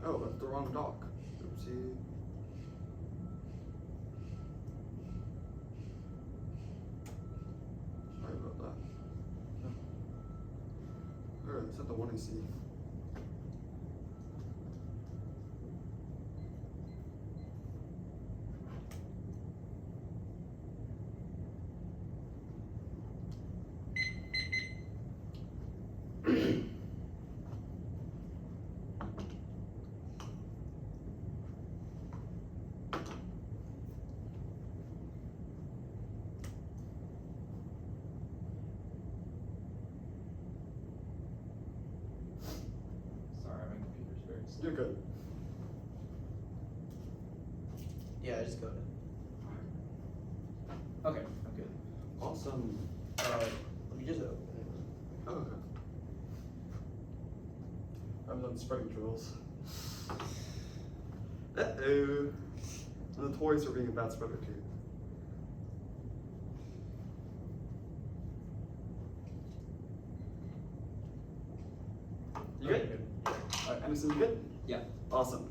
Oh, that's the wrong dock. Oopsie. Sorry about that. Alright, set the 1AC. You're good. Yeah, just go ahead. Okay, I'm good. Awesome. Let me just open it. Oh, okay. I've done spreading drills. Uh-oh. I'm notorious for being a bad spreader too. You good? Alright, Anderson, you good? Yeah. Awesome.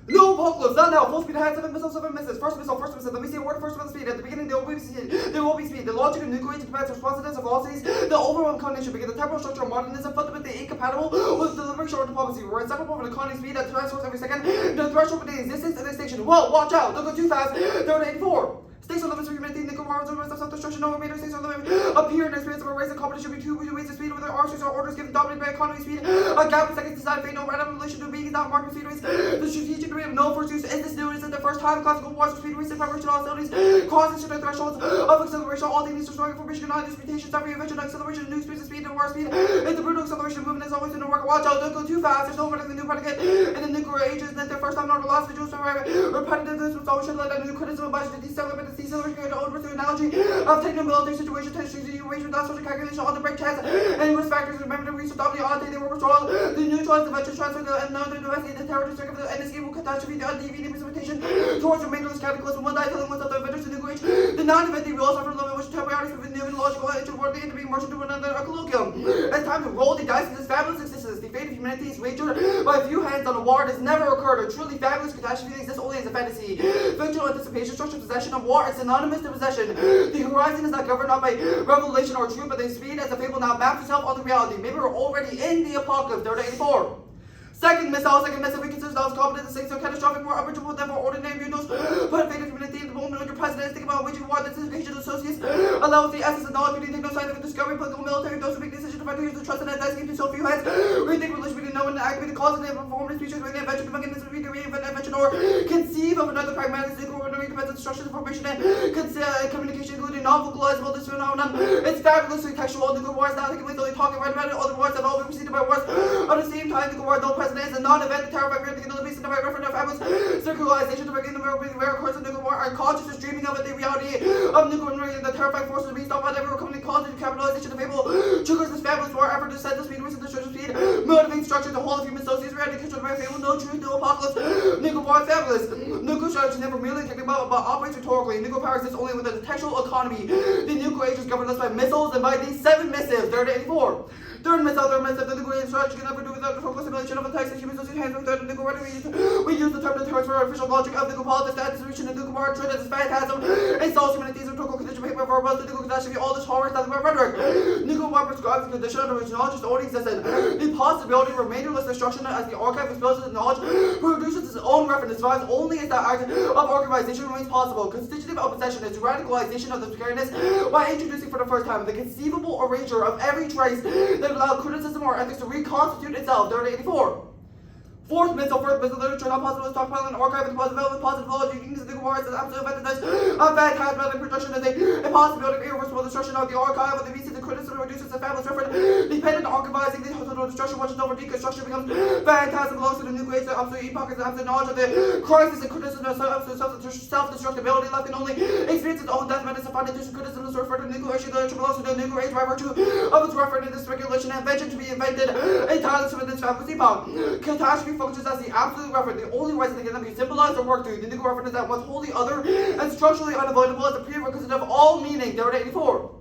No apocalypse, not now. Full speed ahead, 7 missiles, 7 misses. First missile. Let me see a word first with the speed. At the beginning, there will be speed. The logic of nuclear demands responsiveness of velocities. The overwhelming combination begin the temporal structure of modernism fundamentally incompatible with delivering short diplomacy. We're inseparable from the economy speed at 2 source every second. The threshold between existence and extinction. Whoa, watch out! Don't go too fast. They're at 84. Stakes on limits for humanity, nickel wars, and rest of self-destruction, no remainder stakes on limit. Appear in experience of a race and competition between two ways of speed, whether our or orders given dominated by economy speed. A gap in seconds design fate, no random relation to being not market speed race. The strategic rate of no first use. Is this new? Is it the first time classical wars for speed race and vibration hostilities? Causes to the thresholds of acceleration, all things destroying formation, non-disputations, every invention, acceleration, new speeds of speed, and war speed. It's the brutal acceleration of movement is always in the work. Watch out, don't go too fast. There's no predicate, new predicate. In the nuclear ages, and the first time, not the last visuals, repetitiveness was always should let a new criticism by the deceleration with the analogy of taking a military situation, tensions, the equation, that social calculation, all the break chance, and risk factors, remember to reach the top of the odd day, they were withdrawal, the neutralize, the venture transfer, and now the investigate the terror district of the inescapable catastrophe, the undeviating precipitation towards remainerless cataclysm, one die telling oneself the inventors in the age, the non-inventing rules suffer limit, which temporarily with new and logical entry word the being marched to another colloquium. It's time to roll the dice in this fabulous existence. The fate of humanity is wagered by a few hands on a war that has never occurred. A truly fabulous catastrophe exists only as a fantasy. Fictional anticipation, structured possession of war is synonymous to possession. The horizon is not governed not by revelation or truth, but the speed as the fable now maps itself onto reality. Maybe we're already in the apocalypse. 84. Second missile, we consider ourselves competent to say so catastrophic, more unbridgeable than for ordinary mutants. But fate of humanity at the moment when your president is thinking about waging war, this education associates allows the essence of knowledge, we take no scientific discovery, political, military, those who make decisions to use the trust and that give to so few heads. Rethink religion, we didn't know and activate the cause and perform the speeches, when the invention, the mechanism, we can reinvent invention or conceive of another pragmatic sequel, when we depends on destruction, formation, and communication, including non-vocalizable this phenomenon. It's fabulously textual, nuclear wars now, thinking only talking right about it, other wars have all been preceded by wars. At the same time, nuclear war, no president is a non-event, the terrifying fear, the base, and the right reference of fabulous circularization, the regular rare occurrence of nuclear war, our consciousness dreaming of it, the reality of nuclear war, the terrifying forces of being stopped by every coming cause and capitalization of fable, triggers this fabulous war, effort to set the speed, reason the structure speed, motivating structure, the whole of human societies, reality, control of fable, no truth, no apocalypse, nuclear war, fabulous. Nuclear strategy is never merely technical, but operates rhetorically. Nuclear power exists only within the textual economy. The nuclear age is governed us by missiles and by these 7 missives, 84. Third missile, the nuclear strategy can never do without the focus simulation of attacks that human society hands with the nuclear weapon. We use the term deterrence for artificial logic of nuclear politics, the distribution of nuclear power, trend as phantasm, installs humanity's rhetorical condition paper for about the nuclear catastrophe, all this horror is nothing but rhetoric. Nuclear war prescribes the condition under which knowledge has already existed. The possibility of remainderless destruction as the archive exposes the knowledge produces its own reference, survives only as that act of organization remains possible. Constitutive of possession is radicalization of the precariness by introducing for the first time the conceivable erasure of every trace that allowed criticism or ethics to reconstitute itself. 84. Fourth missile, literature, not possible to stockpile and archive and positive logic, you can use the nuclear wars as absolute methodist, phantasmatic production as a impossibility of irreversible destruction of the archive of the beast, the criticism reduces the fabulous reference, dependent on archivizing the total destruction, watches over deconstruction becomes phantasm, belongs to the nuclear age, the absolute epoch is the absolute knowledge of the crisis and criticism of self-destructibility, left can only experience its own death, medicine, find induced criticism is referred to the nuclear age, literature belongs to the nuclear age by virtue of its reference to this speculation and invention to be invented entirely within this fabulous epoch. Catastrophe functions as the absolute reference, the only reason that can be symbolized or worked through. The nuclear reference is that what's wholly other and structurally unavoidable as a prerequisite of all meaning. 84.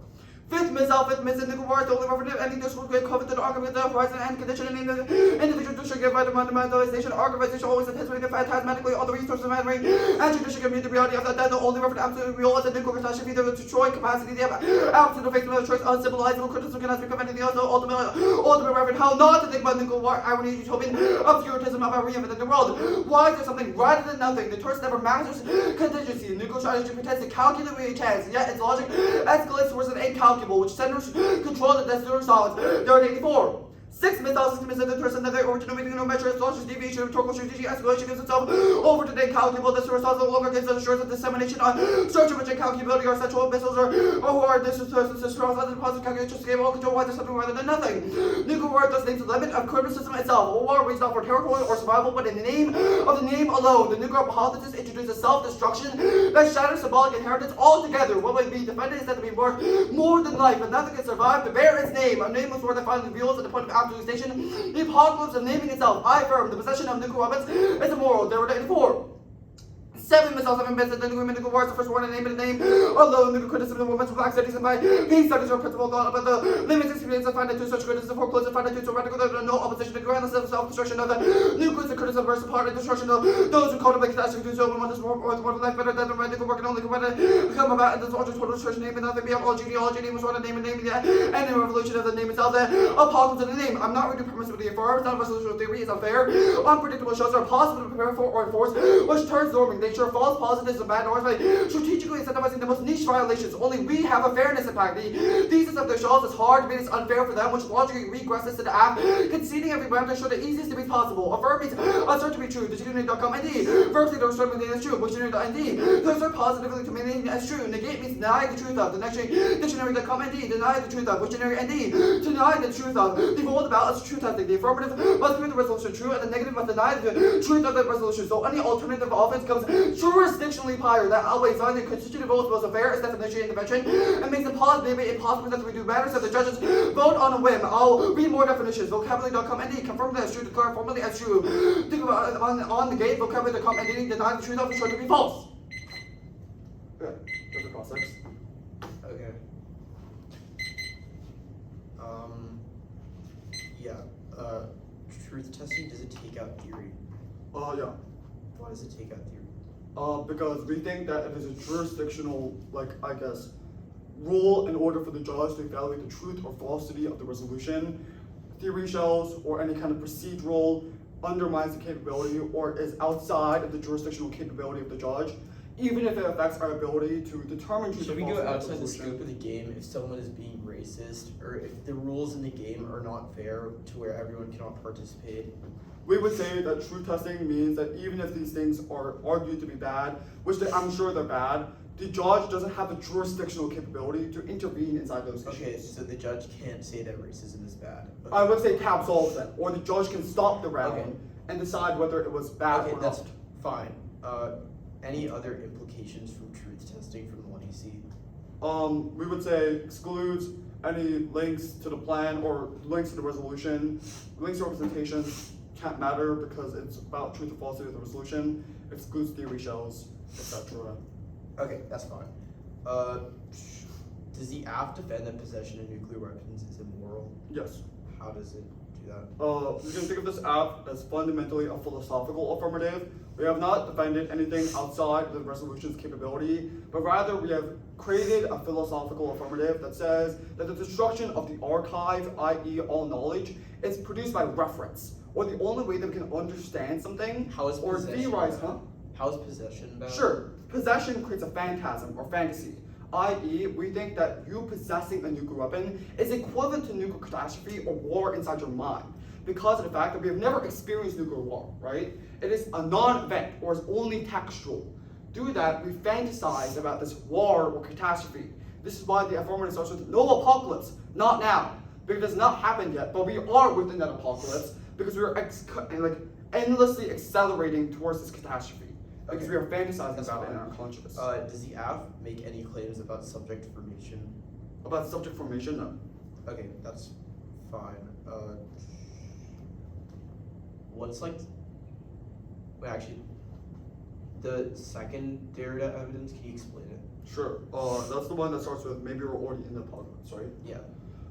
Fifth missile, nuclear war, the only referendum, any discourse, covered the argument, the horizon, and condition, and individual judicial give right to monumentalization, argumentation, always anticipated mathematically, all the resources of memory, and judicial community reality of that, the only referendum absolutely real as a nuclear catastrophe, the destroy capacity, the absolute face of the choice, uncivilizable criticism cannot speak of anything else, the ultimate referendum, how not to think about nuclear war, irony, utopian, obscurantism about reinventing the world. Why is there something rather than nothing? The Turks never masters contingency, the nuclear strategy pretends to calculate a chance, yet its logic escalates towards an incalculable, which centers control the destiny of solids. There are 84. 6 missile systems in the person that their original meaning no measure, launches deviation of rhetorical strategy, escalation gives itself over to the incalculable. This result no longer gives an assurance of dissemination on structure which incalculability or central missiles or this is strong as the positive calculation scheme all control why there's something rather than nothing. Nuclear war does things to the limit of criminal system itself. War waged not for territory or survival, but in the name of the name alone. The nuclear hypothesis introduces self-destruction that shatters symbolic inheritance altogether. What would be defended is said to be worth more than life, but nothing can survive to bear its name. A nameless word that finally reveals at the point of absolutization the apocalypse of naming itself. I affirm the possession of nuclear weapons is immoral. There were 84. 7 missiles have been invented, the nuclear wars, the first one to name it a name. Although nuclear criticism of movements of black studies and by peace studies are principle thought about the limits experience of finding to such criticism for close and finding to radical there are no opposition to groundless self-destruction of the nuclear criticism versus partly destruction of those who contemplate catastrophe to show one this war or the world life better than the nuclear work and only come about in this larger total destruction name and nothing beyond all genealogy name was one to name and name yet and the revolution of the name itself the apocalypse of the name. I'm not reading permissibly affirm, it's not a resolution theory, it's unfair. Unpredictable shows are possible to prepare for or enforce, which turns norming nature false positives and bad norms by strategically incentivizing the most niche violations. Only we have a fairness impact. The thesis of their shows is hard, but it's unfair for them, which logically regresses to the app, conceding every round to show the easiest to be possible. Affirm means assert to be true. Dictionary.com ND. Verbally to assert meaning as true. Dictionary.nd. To assert positively to meaning as true. Negate means deny the truth of. The next dictionary.com ND. Deny the truth of. Dictionary ND. Deny the truth of. The vote about is true testing. The affirmative must make the resolution true, and the negative must deny the truth of the resolution. So any alternative offense comes jurisdictionally prior that outweighs either constitutive votes was affair as definition intervention and makes it maybe impossible that we do matters that the judges vote on a whim. I'll read more definitions. Vocabulary.com ND. Confirm that as true. Declare formally as true. Think about on the gate. Vocabulary.com ND. Deny the truth of shown to be false. Good. Those are cross six. Okay. Yeah. Truth testing, does it take out theory? Yeah. Why does it take out theory? Because we think that if there's a jurisdictional, rule in order for the judge to evaluate the truth or falsity of the resolution, theory shells or any kind of procedural undermines the capability or is outside of the jurisdictional capability of the judge, even if it affects our ability to determine truth or Should we falsity go of outside the resolution. scope of the game if someone is being racist, or if the rules in the game are not fair to where everyone cannot participate? We would say that truth testing means that even if these things are argued to be bad, which I'm sure they're bad, the judge doesn't have the jurisdictional capability to intervene inside those issues. Okay, so the judge can't say that racism is bad. Okay. I would say absolves them, or the judge can stop the round Okay. and decide whether it was bad Okay, or that's not. fine. Any other implications from truth testing from the one you see? We would say excludes any links to the plan or links to the resolution. Links to representations can't matter because it's about truth or falsity of the resolution. Excludes theory shells, etc. Okay, that's fine. Does the app defend that possession of nuclear weapons is immoral? Yes. How does it do that? You can think of this app as fundamentally a philosophical affirmative. We have not defended anything outside the resolution's capability, but rather we have created a philosophical affirmative that says that the destruction of the archive, i.e. all knowledge, is produced by reference, or the only way that we can understand something How is or possession theorize, bad? How is possession bad? Sure, possession creates a phantasm or fantasy. I.e., we think that you possessing a nuclear weapon is equivalent to nuclear catastrophe or war inside your mind because of the fact that we have never experienced nuclear war, right? It is a non-event or is only textual. Through that, we fantasize about this war or catastrophe. This is why the affirmative starts with no apocalypse, not now, because it has not happened yet, but we are within that apocalypse because we are endlessly accelerating towards this catastrophe. Because we are fantasizing about it in our consciousness. Does the app make any claims about subject formation? About subject formation? No. Okay, that's fine. What's wait, actually, the second data evidence, can you explain it? Sure. That's the one that starts with maybe we're already in the apocalypse, right? Yeah.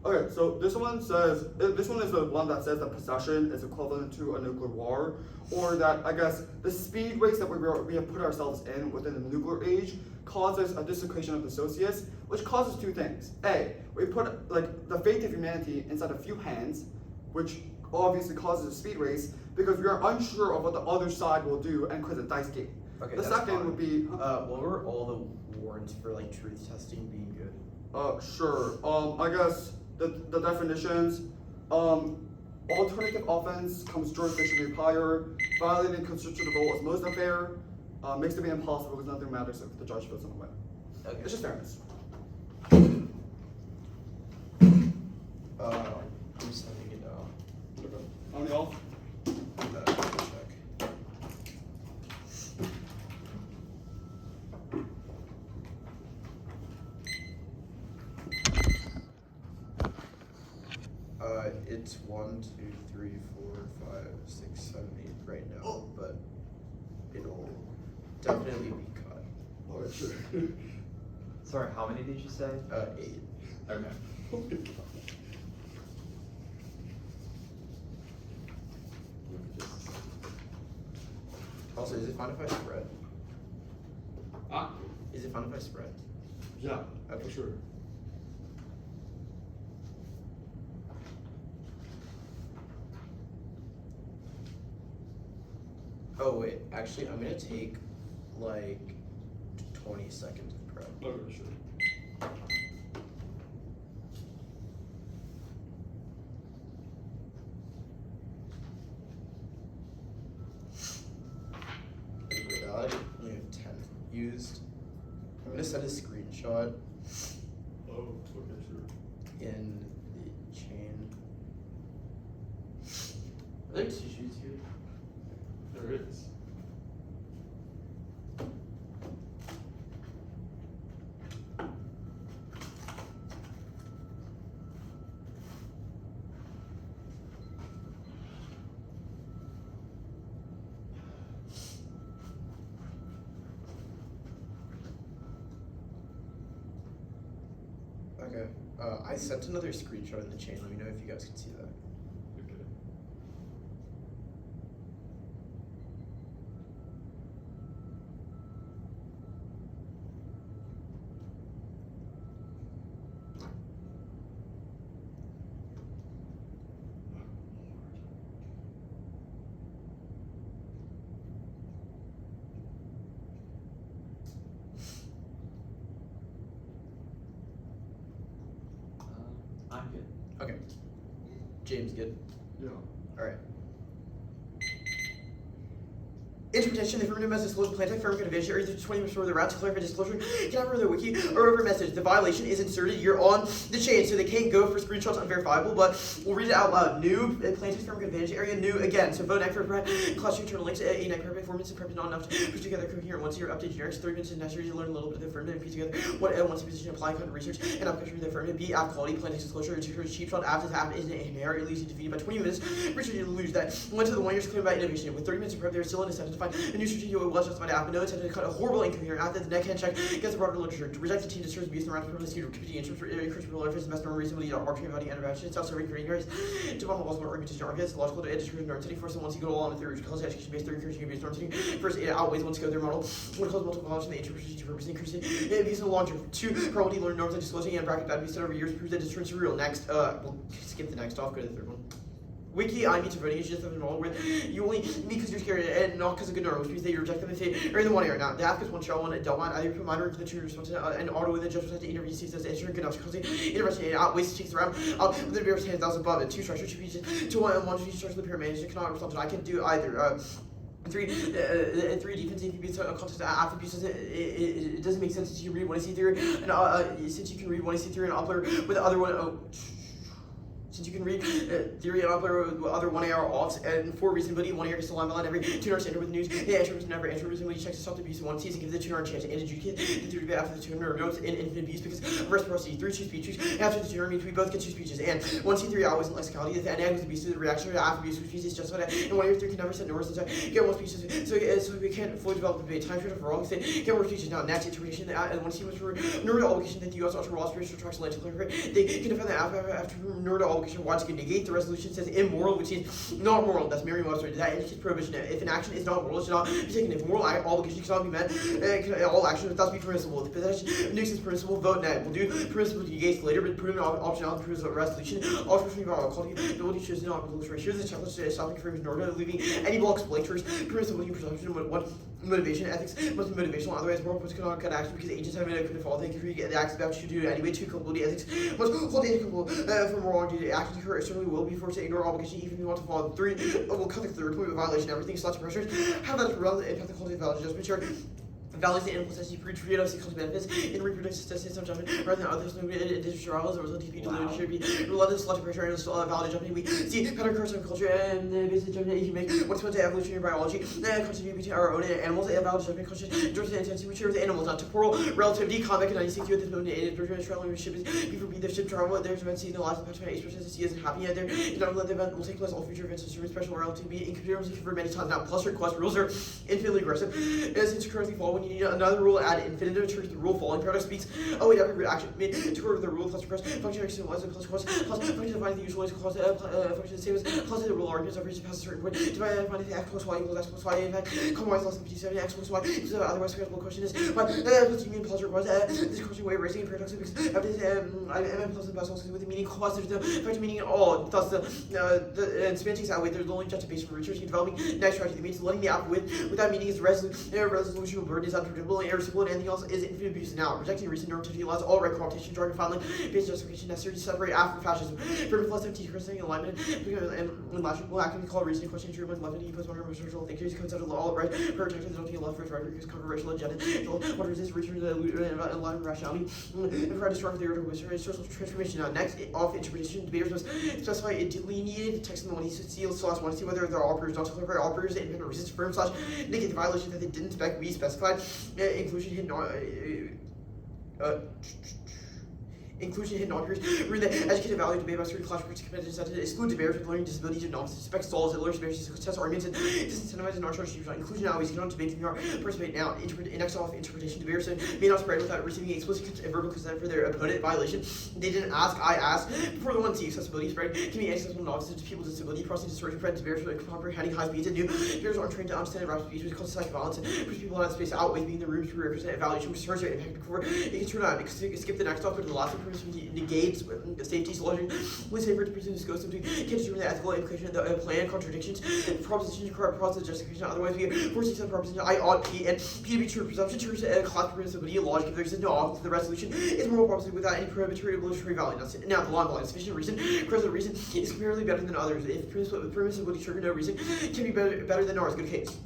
Okay, so this one says, this one is the one that says that possession is equivalent to a nuclear war, or that, I guess, the speed race that we have put ourselves in within the nuclear age causes a disequation of the socius, which causes two things. A, we put, like, the fate of humanity inside a few hands, which obviously causes a speed race, because we are unsure of what the other side will do and creates a dice game. Okay, The that's second fine. would be, What were all the warrants for like truth testing being good? sure. I guess the definitions. Alternative offense comes jurisdiction higher. Violating constitutional rule is most unfair. Makes it be impossible because nothing matters if the judge feels in a way. Okay. It's just fairness. I'm sending it out. How many off? Check. It's 1, 2, 3, 4, 5, 6, 7, 8 right now, but it'll definitely be cut. Alright, sure. Sorry, how many did you say? 8. Okay. Also, is it fine if I spread? Ah, Is it fine if I spread? yeah, Okay. for sure. Oh wait, actually I'm gonna take like 20 seconds of prep. Okay, sure. Valid, only have 10 used. I'm gonna send a screenshot Oh, okay, sure. in the chain. Are there tissues here? There is. Okay. I sent another screenshot in the chain. Let me know if you guys can see that. Okay. I'm good. Okay. James, good? Yeah. Alright. Interpretation, the affirmative message disclosure, plaintiff firm can eventually area 20 minutes before the route to clarify disclosure. Can I the wiki or over message? The violation is inserted. You're on the chain, so they can't go for screenshots unverifiable, but we'll read it out loud. New plaintiff firm can advantage area. New again. So vote next for class internal links. A neck performance and prep is not enough to put together coherent once you're updated generics. 3 minutes necessary to learn a little bit of the affirmative and piece together what once you position apply kind of research and application of the affirmative. B app quality plaintiff disclosure. Cheap shot after the app is inherently easy to defeat by 20 minutes. Research you lose that. Went to the 1 year's clear by innovation. With 30 minutes of prep, they're still in a to find a new strategy. Was justified app, but no attempt to cut a horrible incoherent app that the neck hand check against the broader literature. To reject the team disturbs abuse and around the promiscuity competing interest for critical life is the best normal reasonably arguing about the intervention. It's also recurring areas to one walls more argumentation arguments, logical to discursive norm city first and once you go along with theory, which calls education based theory, encouraging abuse norm city. First, it outweighs once you go their model. What calls multiple knowledge in the interpretation to purpose increasing abuse in the long term. 2, probability learned norms and disclosing and bracket that abuse over years proves that deterrence is real. Next, we'll skip the next off, go to the third one. Wiki, I need to voting is just something wrong with you only me because you're scared and not because of good norm, which means that you reject them if they are in the one area. Now, the ask is one shell, one don't mind. Either put minor into the true response and auto with the judgment to interview sees as answering good enough because the intervention outweighs takes around with the various hands above it. 2 structure, 2 pieces, 2 1 and 1 to structure the pyramid. You cannot respond to I can do either. 3 defensive abuse context after abuses it doesn't make sense since you read one AC theory and since you can read one AC theory and upload with the other one. Since you can read theory and other 1 AR offs, and for reasonability, 1 AR gets the line line every 2 hours to enter with news. The answer was never answer reasonability checks to stop the abuse in 1 season, give the 2 hour chance to adjudicate the theory debate after the 2 hour notes in infinite abuse because of reciprocity. 3 choose speeches. After the 2 hour means we both get 2 speeches. And 1C3 always in lexicality. If the NA was abuse to the reaction after abuse, which means it's justified. And 1 AR 3 can never set north and get 1 speeches. So we can't fully develop the debate. Time short of wrong state. Get more speeches. Now, next interpretation, and 1C was for neural obligation that the US ultra raw spiritual tracks land to clear. They can defend the after neural obligation once can negate. The resolution says immoral, which is not moral. That's Merriam-Webster. That indicates prohibition. If an action is not moral, it should not be taken. If moral obligation cannot be met, all action would thus be permissible. If possession of nukes is permissible, vote net. We'll do permissible negates later, but proving optionality proves a resolution. Ultimately, quality ability shows not resolution. Here's the checklist stopping frames in order, leaving any blocks blank. First, permissibility, presumption, what motivation, ethics must be motivational. Otherwise, moral principles cannot cut action because agents have been default. They can get the acts about you do anyway. 2, culpability, ethics must hold the incapable for moral duty. Actions occur certainly will be forced to ignore obligation even if you want to follow. 3, we'll cut the third point of violation. Everything slash pressures. How that is relevant impact the quality of valid judgment. Sure. Values the animal necessity for create obviously comes benefits in reproductive statistics of judgment rather than others. No individuals or resulting to be should be relentless selective pressure and valid judgment. We see pattern curves of culture and the basic judgment you can make what's meant to evolutionary biology contribute between our own animals and valid judgment question towards the intensity we share with animals. Not temporal relativity, comic and 96 at this moment in traveling ship is before be the ship travel. There's events seen in the last patch 8% to see isn't happening yet. There is not let the event will take place all future events and special relativity incomparably for many times. Now plus request rules are infinitely aggressive. Since currently fall when you need another rule add infinitive to the rule following paradox speaks. Oh wait, every action made to order the rule plus press function externalize plus cause plus function defines the usual clause function the same as plus the rule arguments of reaching past a certain point. Divide the x plus y equals x plus y in fact compromise less than 57 x plus y. So otherwise the question is what does you mean plus requires this question way of raising paradox because I'm plus and plus also with the meaning clause there's no effective meaning at all. Thus the semantics that way there's only just a base for research and developing next strategy that means letting the app without meaning is resolution of burden is unpredictable and irreversible and anything else is infinite abuse. Now rejecting recent normativity allows all right co-optation jargon finally based justification necessary to separate after fascism from plus of teacher in alignment and logical acting called reasoning question true when left and plus one social thinkers comes out of all right protected don't take left for right because controversial agenda what is this return to the alignment rationality and try to strong the order with social transformation. Now next off interpretation debaters must specify a delineated text in the one he seals slash want to see whether there are operators not to clarify operators independent reasons firm slash negate the violation that they didn't spec we specified inclusion hidden inclusion hidden operators read the educated value debate about certain class groups committed to exclude debaters with learning disabilities and novices spec stalls that learn test arguments and disincentivize and non-charge inclusion always cannot debate from your participate now next off interpretation debaters may not spread without receiving explicit verbal consent for their opponent violation. They didn't ask, I asked. Before the 1C accessibility spread can be accessible novices to people with disability processing distortion spread to debaters with comprehending high speeds and new debaters aren't trained to understand rapid speeds which causes psychic violence and push people out of space out with being the room to represent evaluation which turns their impact before it can turn on skip the next off but the last negates safety solution with safer to pursue this goes to can determine the ethical implication of the plan contradictions proposition correct process justification otherwise we have 46 proposition I ought P and P to be true presumption turns class permissibility logic if there is no office to the resolution is moral proposition without any prohibitory illusory value. Now the line sufficient reason because the reason is comparatively better than others if permissibility trigger no reason can be better than ours good case.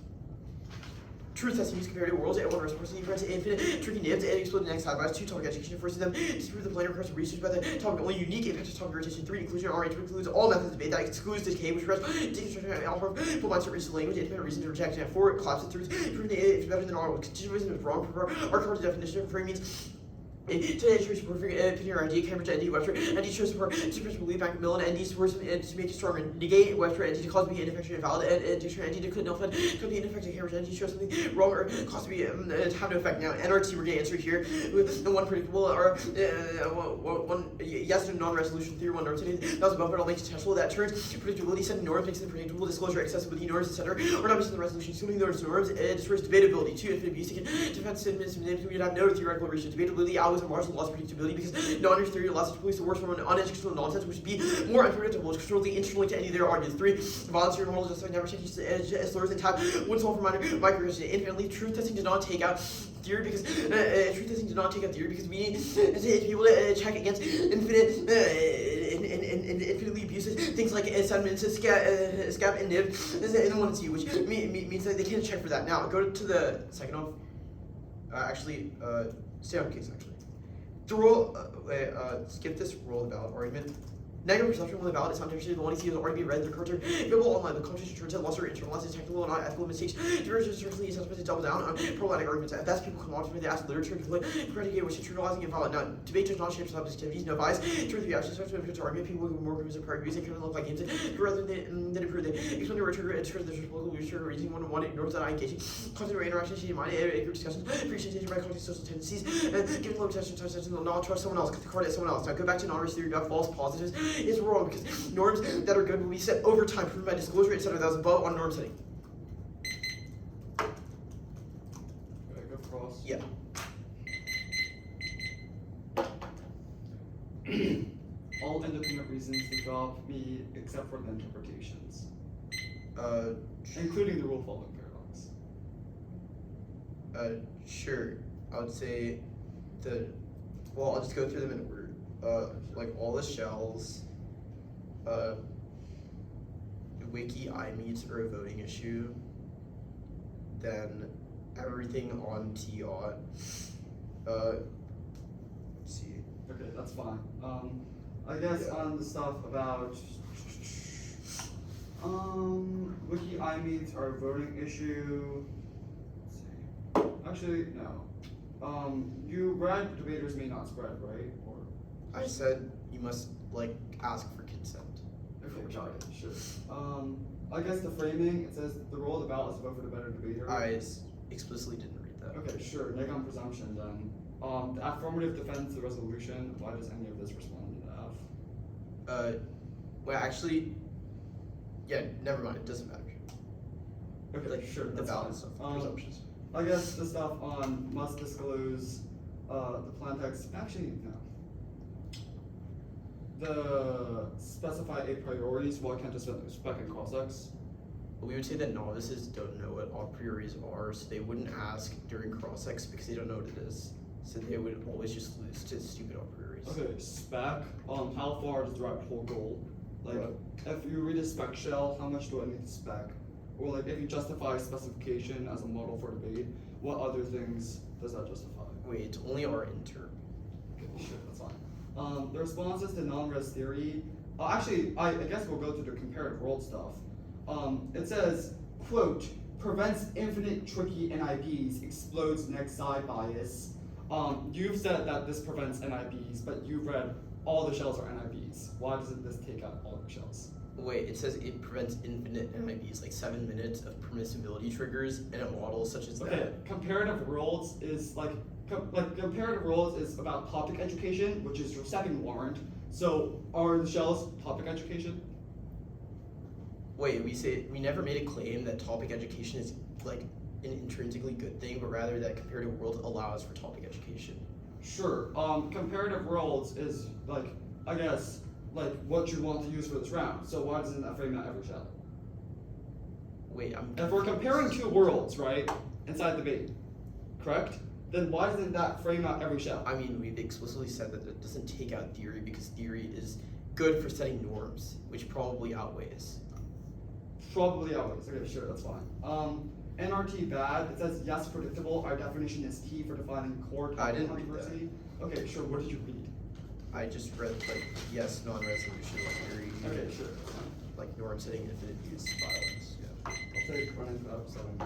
Truth testing use comparative worlds and one reciprocity friends infinite tricky nibs and explode the next side by 2 topic education forces them to disprove the plan request research by the topic only unique impact of topic rotation 3 inclusion R includes all methods of debate that excludes decay which rests deconstruction alpha full mindset reason language independent reason to reject and 4 collapse truth if better than R continuation is wrong for our current definition of free means today choose opinion or idea Cambridge ND Webster ND shows support to believe back Millen ND supports to make it stronger negate Webster ND to cause to be ineffective and valid and dictionary ND to could be ineffective Cambridge ND shows something wrong or cause to be have no effect. Now NRT we're going to answer here with the one predictable or one yes and non-resolution theory 1 norms that was above but I'll make it testable that turns predictability setting norms makes it predictable disclosure accessibility norms etc or not based on the resolution assuming those norms destroys debatability 2 infinite abuse defense we would have no theoretical reason debatability always a marginal loss of predictability because non-reach theory allows us to police the worst from an uneducational nonsense which would be more unpredictable to control the instrumentally to any of their arguments. 3 voluntary models just like never change slurs and tap one solve for minor microaggression. Infinitely truth testing did not take out theory because truth testing did not take out theory because we need to be able to check against infinitely abuses things like sentiments, scab and nib in the 1C which means that they can't check for that. Now go to the second off stay on case actually. The rule, skip this roll about argument. Negative perception when the valid is not actually the one you see is already being read in the culture. Available online, the conversation turns out lesser internalized technical and unethical mistakes. Divergence certainly is supposed to double down on problematic arguments. At best, people can watch when they ask literature to predicate which is internalizing and valid. Now, debate does not shape subjectivities, no bias. Truth be actually starts to argument. People who are more groups of prior music can look like games rather than improve. They explain the trigger and turn the local literature reasoning one norms that I engaging. Content or interaction, she mind, group discussions, appreciation by cultural social tendencies, and giving low attention to not trust someone else, cut the card at someone else. Now, go back to non-risk theory about false positives is wrong because norms that are good will be set over time, proven by disclosure, etc. That was above on norm setting. Go cross. Yeah. All independent reasons to drop me except for the interpretations, including the rule following paradox. Sure. I would say I'll just go through them in order. Like all the shells, wiki iMeets are a voting issue. Then everything on TIOT. Let's see. Okay, that's fine. I guess on the stuff about wiki iMeets are a voting issue. Let's see. Actually, no. You read debaters may not spread, right? Or I said you must ask for consent. okay, got it. Sure. I guess the framing, it says the role of the ballot is to vote for the better debater. I explicitly didn't read that. Okay, sure. Neg on presumption then. The affirmative defends the resolution. Why does any of this respond to F? Well, actually, yeah, never mind. It doesn't matter. Okay, sure. The That's ballot fine. stuff, presumptions. I guess the stuff on must disclose the plan text. Actually, no. The specify a priorities. Why can't just spec and cross X? We would say that novices don't know what a prioris are, so they wouldn't ask during cross-ex because they don't know what it is. So they would always just lose to stupid a prioris. Okay, spec. How far does the rabbit hole go? Like, Right. if you read a spec shell, how much do I need to spec? Or like, if you justify specification as a model for debate, what other things does that justify? Wait, it's only our inter. Okay, sure, that's fine. The responses to non-res theory. Actually, I guess we'll go to the comparative world stuff. It says, quote, prevents infinite tricky NIBs, explodes next side bias. You've said that this prevents NIBs, but you've read all the shells are NIBs. Why doesn't this take out all the shells? Wait, it says it prevents infinite NIBs, like 7 minutes of permissibility triggers in a model such as Okay, that. comparative worlds is comparative worlds is about topic education, which is your second warrant. So are the shells topic education? Wait, we never made a claim that topic education is like an intrinsically good thing, but rather that comparative world allows for topic education. Sure. Comparative worlds is I guess what you want to use for this round. So why doesn't that frame out every shell? Wait, I'm If we're comparing two worlds, right, inside debate, correct? Then why doesn't that frame out every shell? I mean, we've explicitly said that it doesn't take out theory because theory is good for setting norms, which probably outweighs. Probably always. Okay, sure, that's fine. NRT bad. It says yes, predictable. Our definition is key for defining core I topic didn't read controversy. Okay, sure. What did you read? I just read yes, non-resolution theory, Okay, sure. That's fine. norm setting infinite use violence. Yeah. I'll take running through episode.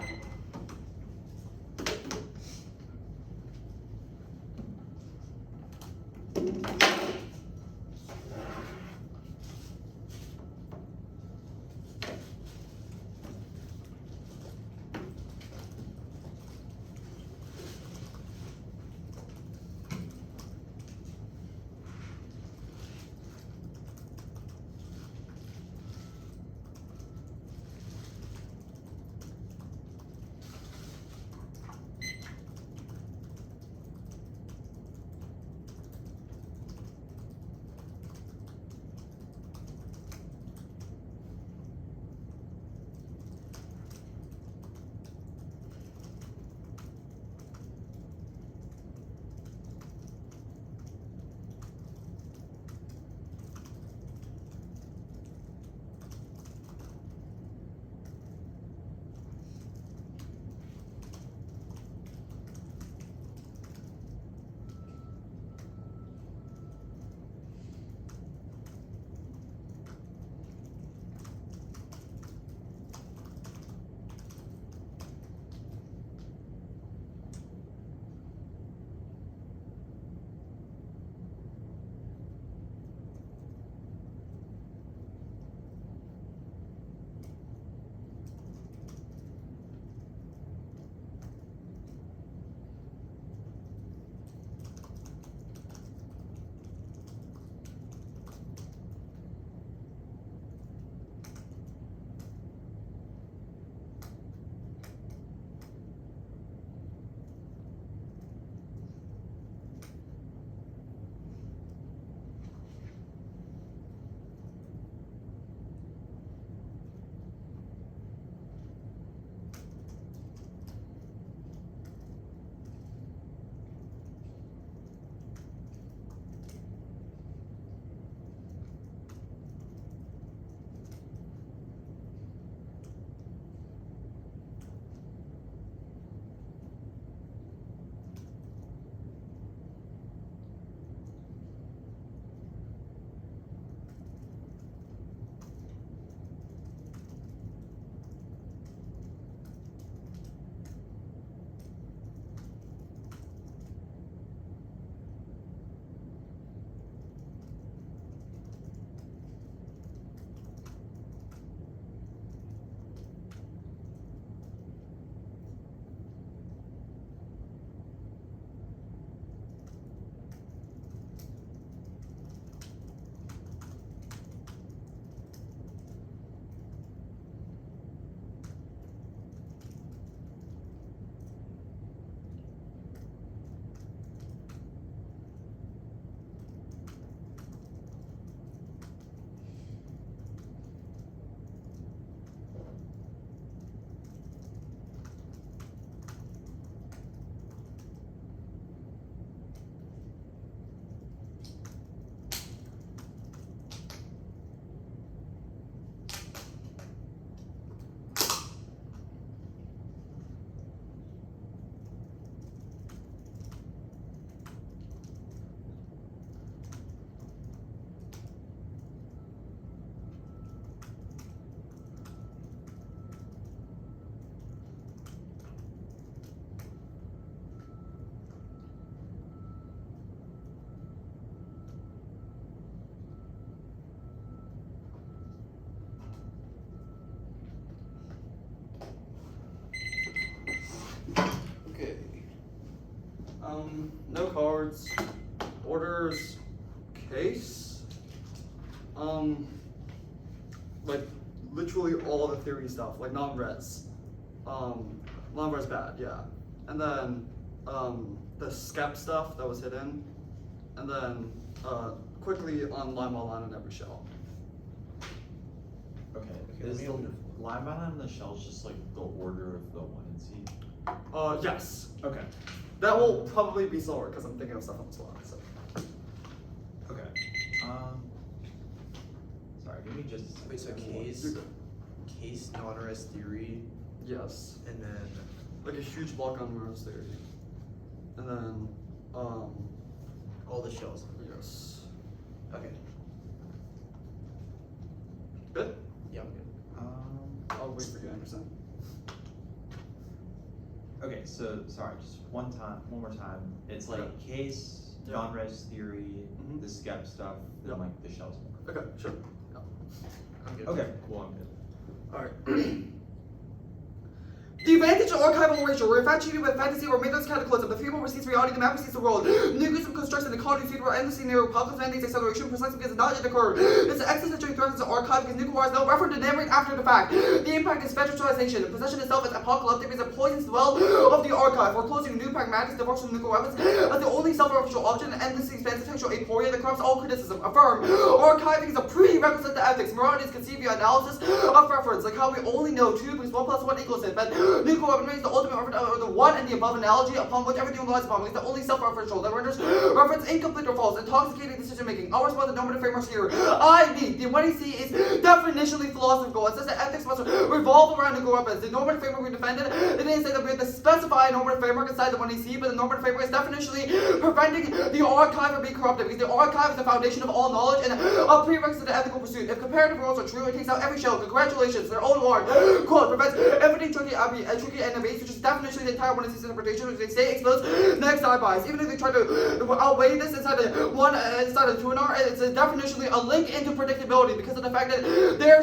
cards, orders, case, like literally all the theory stuff, like non-res. Non-res bad, yeah. And then the skep stuff that was hidden, and then quickly on line by line on every shell. Okay. Is the line by line on the shells just like the order of the 1 and C? Yes. Okay. That will probably be slower because I'm thinking of stuff on the spot. So. Okay. Sorry, give me just a second. Wait, so You're good. case non-res theory, Yes. and then Like a huge block on Mars theory. And then, all the shells. yes. Okay. Good? Yeah, I'm good. I'll wait for you, Anderson. Okay, so sorry, just one more time. It's like case, Yeah. non-res theory, Mhm. the skep stuff, then Yeah. like the shells. Okay, sure. Yeah. I'm good. Okay, cool, I'm good. Alright. The advantage of archival erasure, we're infatuated with fantasy or mythos cataclysm. The feeble receives reality, the map receives the world. Nucleus of construction, the colony feudal endlessly narrow, apocalypse mandates acceleration, precisely because it not yet occurred. It's an existential threat to archive because nuclear is no reference to narrate after the fact. The impact is fetishization. The possession itself is apocalyptic because it poisons the well of the archive. Foreclosing new pragmatics, divorce from nuclear weapons as the only self-referential option, and endlessly expansive sexual aporia that corrupts all criticism. Affirm. Archiving is a prerequisite to ethics. Morality is conceived via analysis of reference, like how we only know 2 because 1 + 1 = it. But nuclear weaponry is the ultimate reference of the one and the above analogy upon which everything relies upon, because the only self-referential that renders reference incomplete or false, intoxicating decision making. I'll respond to normative frameworks here. I.e. the 1AC is definitionally philosophical. It says that ethics must revolve around nuclear weapons. The normative framework we defended, it didn't say that we had to specify a normative framework inside the 1AC, but the normative framework is definitionally preventing the archive from being corrupted, because the archive is the foundation of all knowledge and a prerequisite to ethical pursuit. If comparative rules are true, it takes out every shell. Congratulations, their own word. Quote, prevents everything tricky enemies, which is definitionally the entire 1AC interpretation, which they say explodes next eye-bias. Even if they try to outweigh this inside the 2NR, it's definitionally a link into predictability because of the fact that their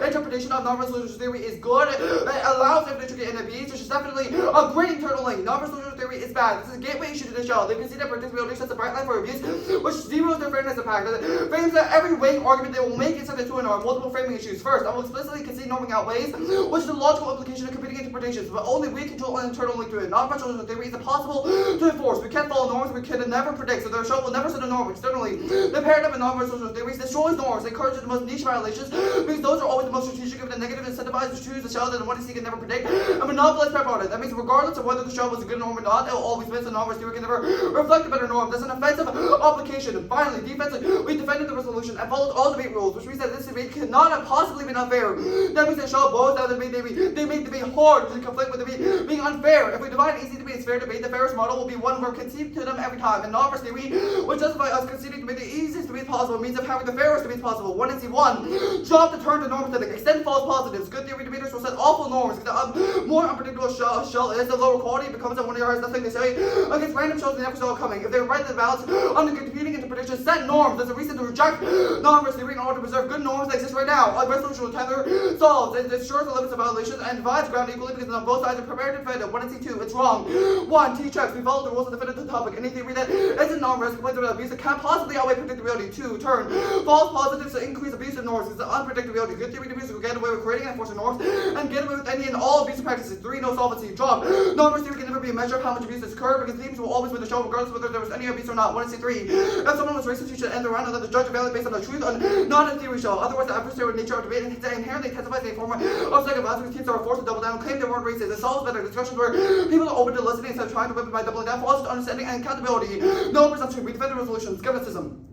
interpretation of non-resolution theory is good. It allows them to tricky enemies, which is definitely a great internal link. Non-resolution theory is bad. This is a gateway issue to the shell. They can see that predictability sets a bright line for abuse, which zeroes their fairness impact. It frames that every weight argument they will make inside the 2NR, multiple framing issues. First, I will explicitly concede norming outweighs, which is the logical implication of competing interpretations, but only we control an internal link to it. Non-resolution theory is impossible to enforce. We can't follow norms, we can never predict, so their shell will never set a norm externally. The paradigm of non-resolution theories destroys norms, encourages the most niche violations, because those are always the most strategic. If the negative incentivizes to choose the shell that the 1AC can never predict, and monopolize prep on it. That means regardless of whether the shell was a good norm or not, it will always miss. The non-resolution theory can never reflect a better norm. That's an offensive application. And finally, defensive, we defended the resolution and followed all debate rules, which means that this debate cannot have possibly been unfair. That means that shell boils down the debate. They made debate hard to conflict with debate being unfair. If we divide easy debate as fair debate, the fairest model will be one where concede to them every time. And non-verse theory, which justifies us conceding to be the easiest debate possible, means of having the fairest debate possible. 1AC1, drop the turn to normative, extend false positives. Good theory debaters will set awful norms. The more unpredictable shell is, the lower quality it becomes, and when there is nothing to say against random shells, they never saw it coming. If they right the balance under competing interpretations, set norms. There's a reason to reject non-verse theory in order to preserve good norms that exist right now. A resolution tether solves. It ensures the limits of violations and divides ground equally because on both sides are prepared to defend it. 1AC2, it's wrong. 1, T checks. We follow the rules and defend the topic. Any theory that isn't non-verse complains about abuse that can't possibly outweigh predictability. 2, turn. False positives to increase abusive norms is the unpredictability. Good theory debaters will get away with creating and enforcing norms and get away with any and all abusive practices. 3, no solvency. Drop. Non-verse theory can never be a measure of how much abuse has occurred because themes will always win the show regardless of whether there was any abuse or not. 1AC3. If someone was racist, you should end the round and let the judge evaluate based on the truth and not a theory show. Otherwise, the adversarial nature of debate inherently intensifies a form of second bias because teams are forced to double down, claim they weren't racist. It solves better discussions where people are open to listening instead of trying to whip it by doubling down, false understanding and accountability. No presumption. We defend the resolution. Skepticism.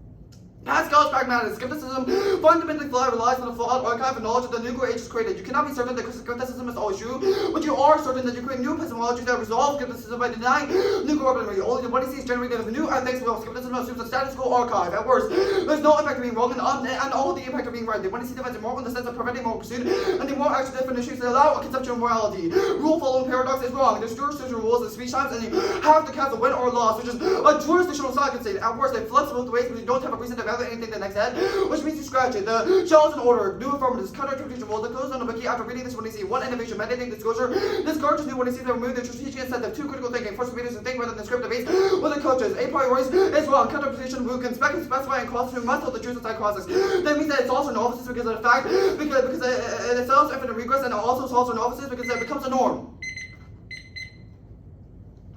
Pascal's pragmatism. Skepticism fundamentally relies on the flawed archive of knowledge that the nuclear age is created. You cannot be certain that skepticism is always true, but you are certain that you create new epistemologies that resolve skepticism by denying nuclear weaponry. Only the 1AC is generated of new ethics, while skepticism assumes a status quo archive. At worst, there's no impact of being wrong and all the impact of being right. The 1AC divides moral in the sense of preventing moral pursuit, and the more actual definitions that allow a conception of morality. Rule following paradox is wrong. There's jurisdictional rules and speech times, and you have to cancel win or loss, which is a jurisdictional side can say. At worst, they flex both ways, but you don't have a reason to highlight anything the next head, which means you scratch it. The shell is in order. New affirmatives, counterinterpretation rules. The close on the wiki after reading this when you see 1 innovation, mandating disclosure. This gorgeous new when you see them remove the strategic incentive, 2 critical thinking, force readers to think rather than script based with the coaches. 8 priorities is wrong. Counterinterpretation rule can specify and cross who must tell the truth inside causes. That means that it solves for novices because of the fact, because it solves infinite regress, and it also solves for novices because it becomes a norm.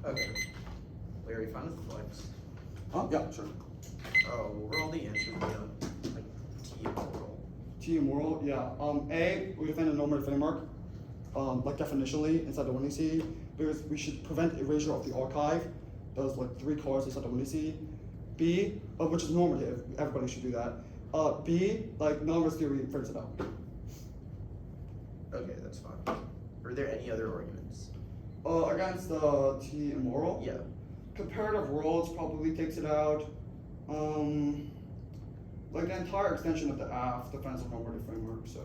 Okay. Larry, find the flex. Oh, yeah, sure. Oh, what were all the answers beyond, like, T-Immoral? T-Immoral, yeah. A, we define a normative framework, like definitionally inside the WNC, because we should prevent erasure of the archive. Those like 3 cards inside the WNC. B, which is normative, everybody should do that. B, like non-risk theory figures it out. Okay, that's fine. Are there any other arguments? Against the T-Immoral? Yeah. Comparative worlds probably takes it out. Like the entire extension of the AF defends a normative framework, so.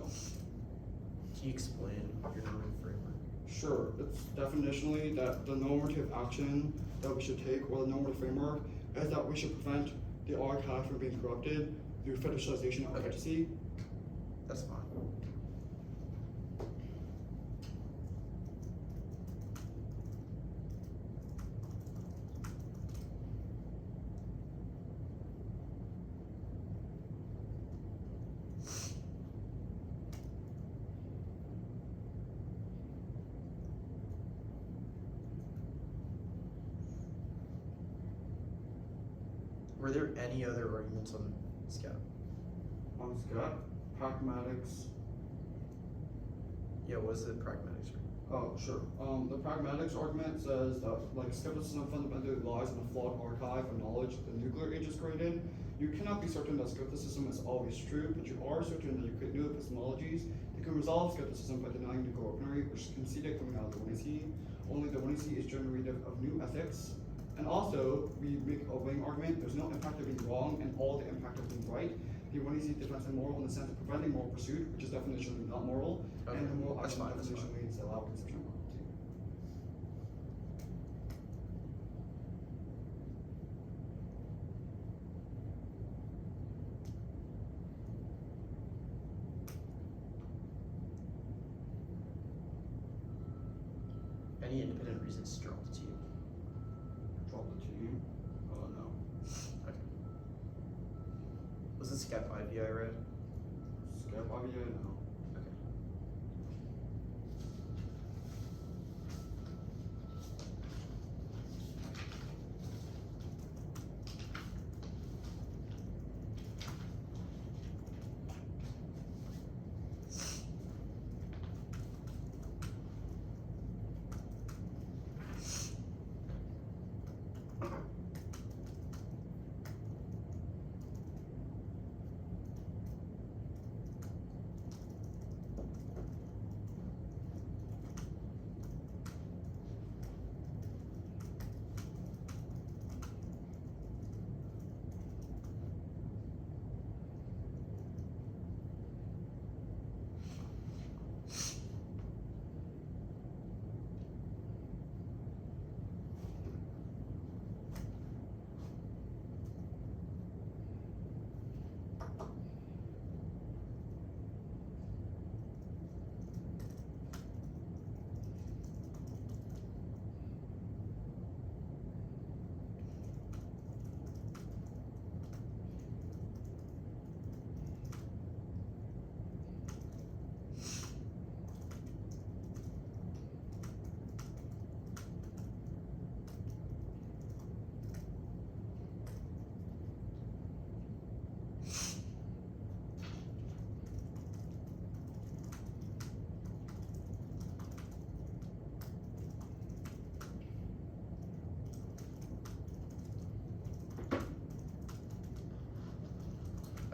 Can you explain your normative framework? Sure, it's definitionally that the normative action that we should take, or the normative framework, is that we should prevent the archive from being corrupted through fetishization of efficacy. That's fine. Were there any other arguments on Scout? On Scott, pragmatics. Yeah, what is the pragmatics? Oh, sure. The pragmatics argument says that like skepticism fundamentally lies in a flawed archive of knowledge the nuclear age is created. You cannot be certain that skepticism is always true, but you are certain that you create new epistemologies that can resolve skepticism by denying nuclear weaponry, which is conceded coming out of the WNC. Only the WNC is generative of new ethics. And also, we make a weighing argument, there's no impact of being wrong and all the impact of being right. The WNC defines immoral in the sense of preventing moral pursuit, which is definitionally not moral, Okay, and the moral that's action fine, that's fine. definitionally is allowed conception of morality. Any independent reasons to drop the T? Drop the team. No. Okay. Was this Scat 5 I read? Scare IVA, no.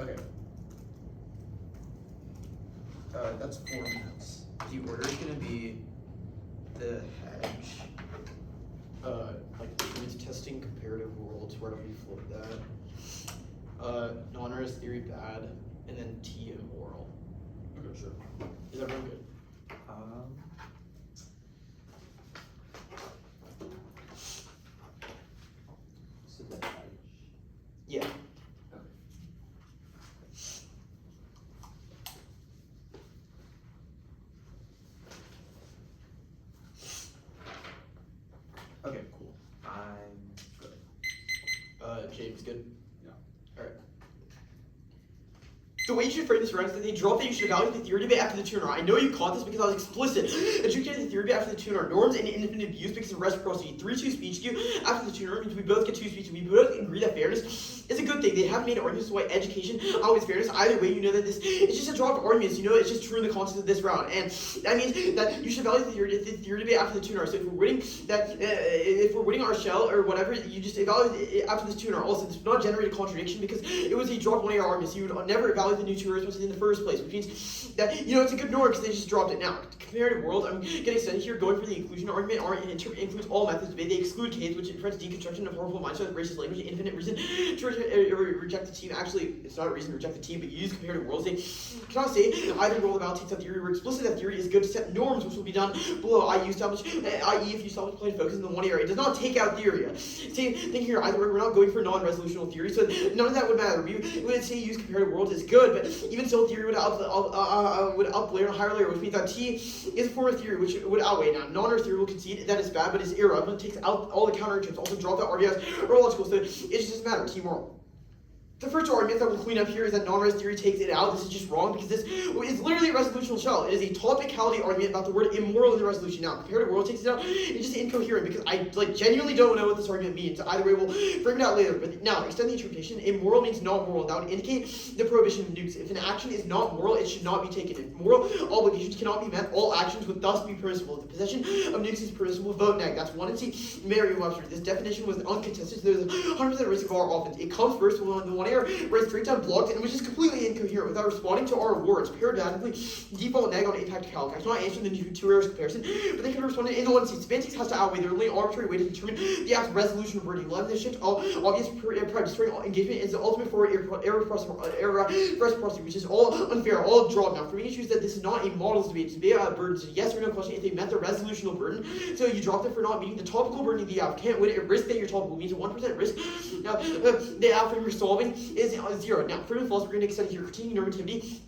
Okay. Okay. That's 4 minutes. The order is gonna be the hedge, like truth testing comparative worlds, where do we flip that? Non-res theory bad, and then T-Immoral. Okay, sure. Is everyone good? So the hedge. Yeah. good. Yeah. Alright. The way you should frame this round is that they drop that you should evaluate the theory debate after the tuner. I know you caught this because I was explicit. Adjudicating the theory debate after the tuner. Norms and infinite abuse because of reciprocity. 3-2 speech to you after the tuner means we both get 2 speeches. We both agree that fairness is a good thing. They haven't made arguments why education always fairness. Either way, you know that this is just a dropped arguments. You know it's just true in the context of this round. And that means that you should evaluate the theory debate after the tuner. So if we're winning that, if we're winning our shell or whatever, you just evaluate it after this tuner. Also, this would not generate a contradiction because it was a dropped one of your arguments. You would never evaluate the new tuner response in the first place, which means that, you know, it's a good norm because they just dropped it. Now, comparative world, I'm getting extended here, going for the inclusion argument, includes all methods debate. They exclude K's, which prevents deconstruction of harmful mindset, racist language, infinite reason to reject the team. Actually, it's not a reason to reject the team, but you use comparative worlds. They cannot say either role validates that theory. We're explicit that theory is good to set norms, which will be done below. I.e., if you establish plain focus in the one area. It does not take out theory. Same thing here. Either way, we're not going for non-resolutional theory, so none of that would matter. We would say use comparative worlds is good, but even so, theory would outlayer a higher layer, which means that T is a form of theory which would outweigh. Now, non-or theory will concede that it's bad, but it's irrelevant. It takes out all the counter-terms. Also, drop the RBS or logical, so it just doesn't matter. T-Immoral. The first argument that we'll clean up here is that non-res theory takes it out. This is just wrong because this is literally a resolutional shell. It is a topicality argument about the word immoral in the resolution. Now, comparative world takes it out. It's just incoherent because I genuinely don't know what this argument means. Either way, we'll frame it out later. But now, extend the interpretation. Immoral means not moral. That would indicate the prohibition of nukes. If an action is not moral, it should not be taken. If moral obligations cannot be met, all actions would thus be permissible. If the possession of nukes is permissible, vote neg. That's 1 and C. Merriam-Webster. This definition was uncontested, so there's a 100% risk of our offense. It comes first when the one error raised 3 times blocked and was just completely incoherent without responding to our words. Paradigmatically, default neg on impact calc. I cannot answer the two errors comparison, but they can respond in the one C. Semantics has to outweigh their only arbitrary way to determine the act's resolution of wording. Let this shift all obvious destroying engagement is the ultimate for error reciprocity, which is all unfair, all drawn. Now, for me, choose that this is not a models debate. It's a debate about burdens. A yes or no question if they met the resolutional burden. So you dropped it for not meeting the topical burden of the applicant. Would it risk that your topical means a 1% risk? Now, the outcome you're solving is 0. Now, further false, we're going to extend here critiquing normativity.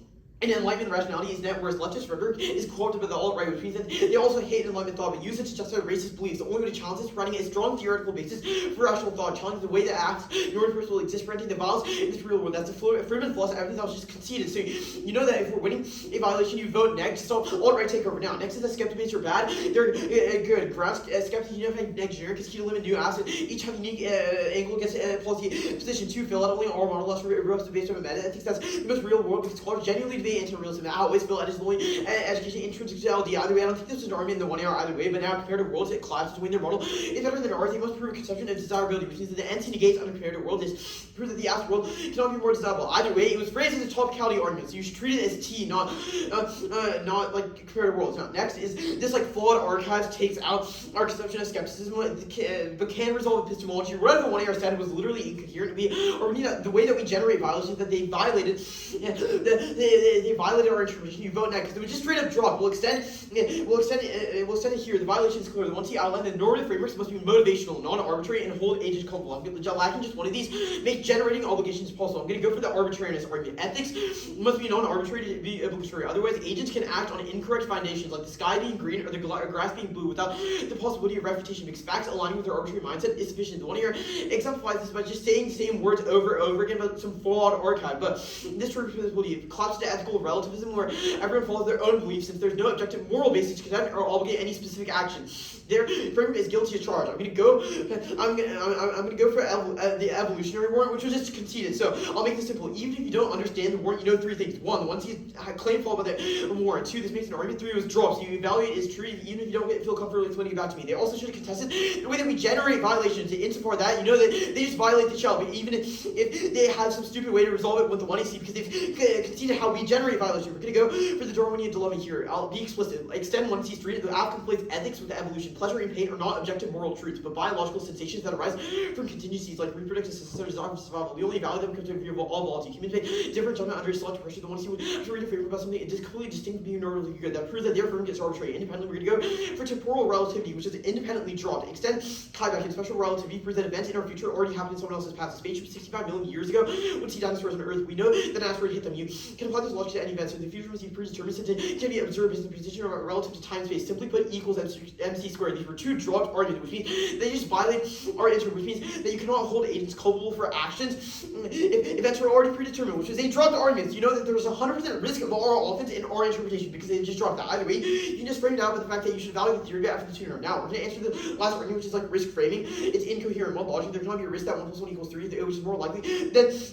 And enlightenment rationality is net, whereas leftist rhetoric is co-opted by the alt-right, which means that they also hate enlightenment thought, but use it to justify racist beliefs. The only way to challenge this is providing a strong theoretical basis for rational thought, challenging the way that acts, normative principle will exist, preventing the violence in this real world. That's the affirmative philosophy, everything else is just conceded. So you know that if we're winning a violation, you vote next. So alt-right take over now. Next is that skeptic debates are bad. They're good. Grounds skeptic unifying next generic is key to limit new acid. Each have unique angle against policy position. 2 fill out only our model less robust debates are meta. I think that's the most real world because scholars genuinely debate anti-realism. Always feel that is the only education intrinsic either way. I don't think this is an argument in the one error either way, but now comparative worlds it collapses to win their model is better than ours. They must prove a conception of desirability, which means that the NC negates under comparative world is prove that the asked world cannot be more desirable. Either way, it was phrased as a topicality argument, so you should treat it as T, not like comparative worlds. Now, next is this like flawed archives takes out our conception of skepticism, but can resolve epistemology. Whatever the one error said was literally incoherent. Or we need the way that we generate violations that they violated. They violated our interpretation. You vote next because it would just straight up drop. We'll extend it here. The violation is clear. The one T outline the normative frameworks must be motivational, non-arbitrary, and hold agents culpable. I'm lacking just one of these. Make generating obligations possible. I'm going to go for the arbitrariness argument. Ethics must be non-arbitrary to be obligatory. Otherwise, agents can act on incorrect foundations, like the sky being green or the grass being blue, without the possibility of refutation. Because facts aligning with their arbitrary mindset is sufficient. The one here exemplifies this by just saying the same words over and over again about some flawed archive. But this belief collapses to ethical relativism, where everyone follows their own beliefs since there's no objective moral basis to condemn or obligate any specific action. Their framework is guilty of charge. I'm gonna go for the evolutionary warrant, which was just conceded. So I'll make this simple. Even if you don't understand the warrant, you know 3 things. 1, the one C's claim flawed by the warrant. 2, this makes an argument. 3 was dropped. So you evaluate is true even if you don't feel comfortable explaining it back to me. They also should have contested the way that we generate violations. Insofar that you know that they just violate the shell, but even if they have some stupid way to resolve it with the 1AC because they've conceded how we generate violations. We're gonna go for the Darwinian dilemma here. I'll be explicit. Extend 1C3. The app conflates ethics with evolution. Pleasure and pain are not objective moral truths, but biological sensations that arise from contingencies like reproductive systems, desire for survival. We only value them because of view of all volunteer. Humans make different judgment under selective pressure. The one to read a favor about something it is completely distinct being normally good. That proves that their firm gets arbitrary. Independently, we're going to go for temporal relativity, which is independently dropped. Extend tieback in special relativity proves that events in our future already happened in someone else's past. A spaceship 65 million years ago would see dinosaurs on Earth. We know that an asteroid hit them. You can apply this logic to any event, so the future must be predetermined since it can be observed as the position of relative to time space. Simply put, equals MC squared. These were two dropped arguments, which means they just violate our answer, which means that you cannot hold agents culpable for actions if events are already predetermined, which is they dropped arguments. You know that there was 100% risk of our offense in our interpretation because they just dropped that. Either way, you can just frame it out with the fact that you should evaluate the theory after the tuner. Now, we're going to answer the last argument, which is like risk framing. It's incoherent one logic. There cannot be a risk that 1 plus 1 equals 3, which is more likely that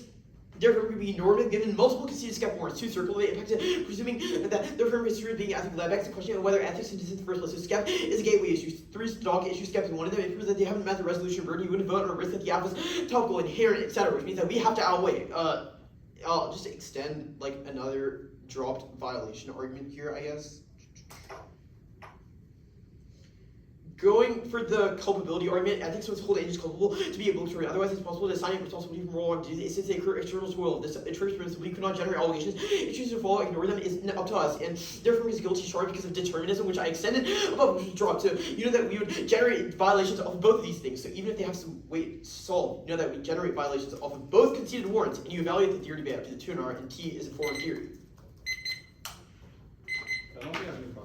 therefore would be normative given multiple conceded skep warrants. 2 circulate impact, presuming that the firm history being ethical. That begs the question of whether ethics and dissent in the first place. So skep is a gateway issue. 3 stock issue skep is one of them. It proves that they haven't met the resolution burden. You wouldn't vote on a risk that the app is topical, inherent, etc. Which means that we have to outweigh. I'll just extend like another dropped violation argument here, I guess. Going for the culpability argument, ethics must hold agents culpable to be obligatory. Otherwise, it's possible to assign responsibility for moral wrongdoing. Since they occur external to will, this principle could not generate obligations. If choose to follow, ignore them is up to us, and therefore is guilty charge because of determinism, which I extended above, which was dropped to. You know that we would generate violations of both of these things. So even if they have some weight solved, you know that we generate violations off of both conceded warrants, and you evaluate the theory debate up to the 2R, and T is informed theory. I don't think I have any problems.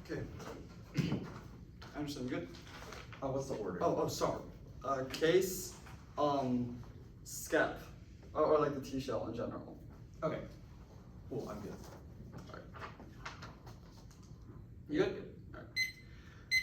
Okay. Anderson, good? What's the order? Oh, sorry. Case, skep, or like the T-shell in general. Okay. Cool, I'm good. You good?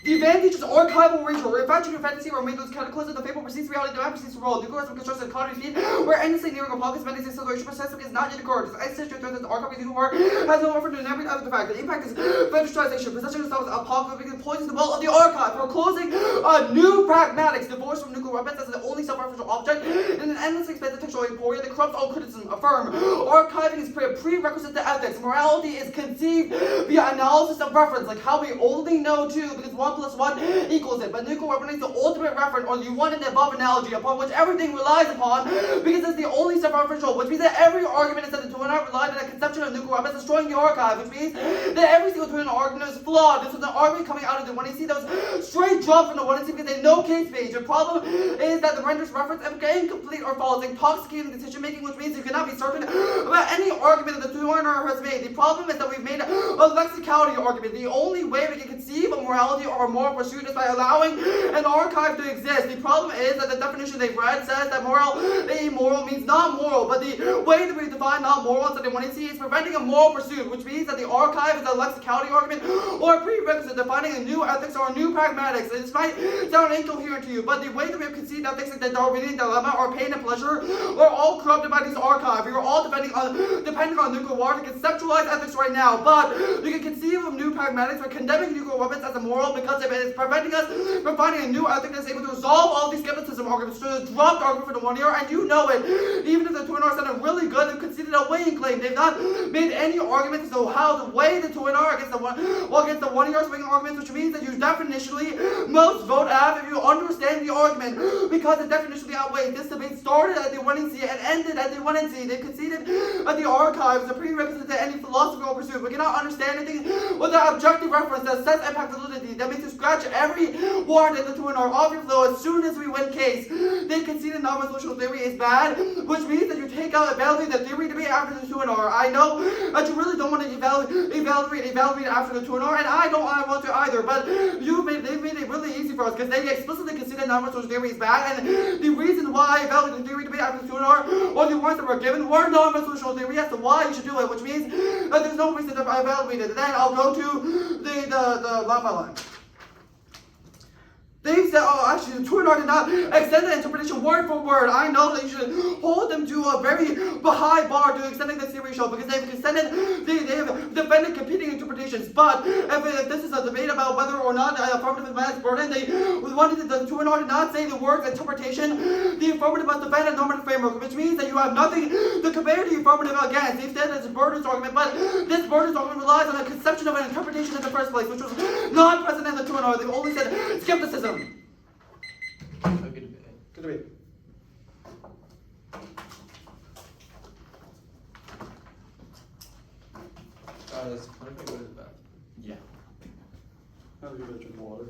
The advantage is archival regional, where infatuation and fantasy were made those cataclysms, the fable precedes reality, the map precedes the world, nuclear constructs economy feed, where endlessly nearing a pocket spending acceleration process is not yet occurred. This existential threat that the archive is war has no offer to every other fact. The impact is fetishization, possession of self is apocalyptic, and poisons the well of the archive, foreclosing new pragmatics, divorced from nuclear weapons as the only self-referential object, in an endlessly expensive textual emporia that corrupts all criticism. Affirm, archiving is prerequisite to ethics. Morality is conceived via analysis of reference, like how we only know 2 because 1 plus 1 equals it. But nuclear weapon is the ultimate reference, or the one and above analogy upon which everything relies upon, because it's the only self-referential, which means that every argument is said to not rely on a conception of nuclear weapons destroying the archive, which means that every single twin argument is flawed. This was an argument coming out of the 1AC that was straight dropped from the 1AC because they had no case page. The problem is that the render's reference is incomplete or false, intoxicating decision making, which means you cannot be certain about any argument that the twin has made. The problem is that we've made a lexicality argument. The only way we can conceive of morality or a moral pursuit is by allowing an archive to exist. The problem is that the definition they've read says that immoral means not moral, but the way that we define not moral instead of 1AC is preventing a moral pursuit, which means that the archive is a lexicality argument or a prerequisite defining a new ethics or a new pragmatics. This might sound incoherent to you, but the way that we have conceived ethics like the Darwinian dilemma or pain and pleasure are all corrupted by these archives. We are all depending on nuclear war to conceptualize ethics right now, but you can conceive of new pragmatics by condemning nuclear weapons as immoral because it is preventing us from finding a new ethic that's able to resolve all these skepticism arguments, to drop the argument for the 1 year, and you know it. Even if the twin R sounded really good, they've conceded a weighing claim. They've not made any arguments as to how to weigh the twin R against the 1 year swinging arguments, which means that you definitionally must vote F if you understand the argument, because it definitionally outweighs. This debate started at the 1NC and ended at the 1NC. They conceded that the archive is a prerequisite to any philosophical pursuit. We cannot understand anything without objective reference that sets impact validity. That means to scratch every warrant in the twin R off your flow as soon as we win case. They conceded non-resolutional theory is bad, which means that you take out evaluate the theory debate after the twin R. I know that you really don't want to evaluate after the twin R, and I want to either, but they've made it really easy for us because they explicitly conceded non-resolutional theory is bad, and the reason why I evaluate the theory debate after the twin R or the warrants that were given were non-resolutional theory as to why you should do it, which means that there's no reason to evaluate it. Then I'll go to the line by line. They said, actually, the twin R did not extend the interpretation word for word. I know that you should hold them to a very high bar to extending the theory show because they've defended competing interpretations. But if this is a debate about whether or not affirmative is man's burden, the twin R did not say the words interpretation. The affirmative must defend a normative framework, which means that you have nothing to compare the affirmative against. They said it's a burden's argument, but this burden's argument relies on a conception of an interpretation in the first place, which was not present in the twin R. They only said skepticism. Good debate. Guys, can I go to the bathroom? Yeah. Have a good drink of water.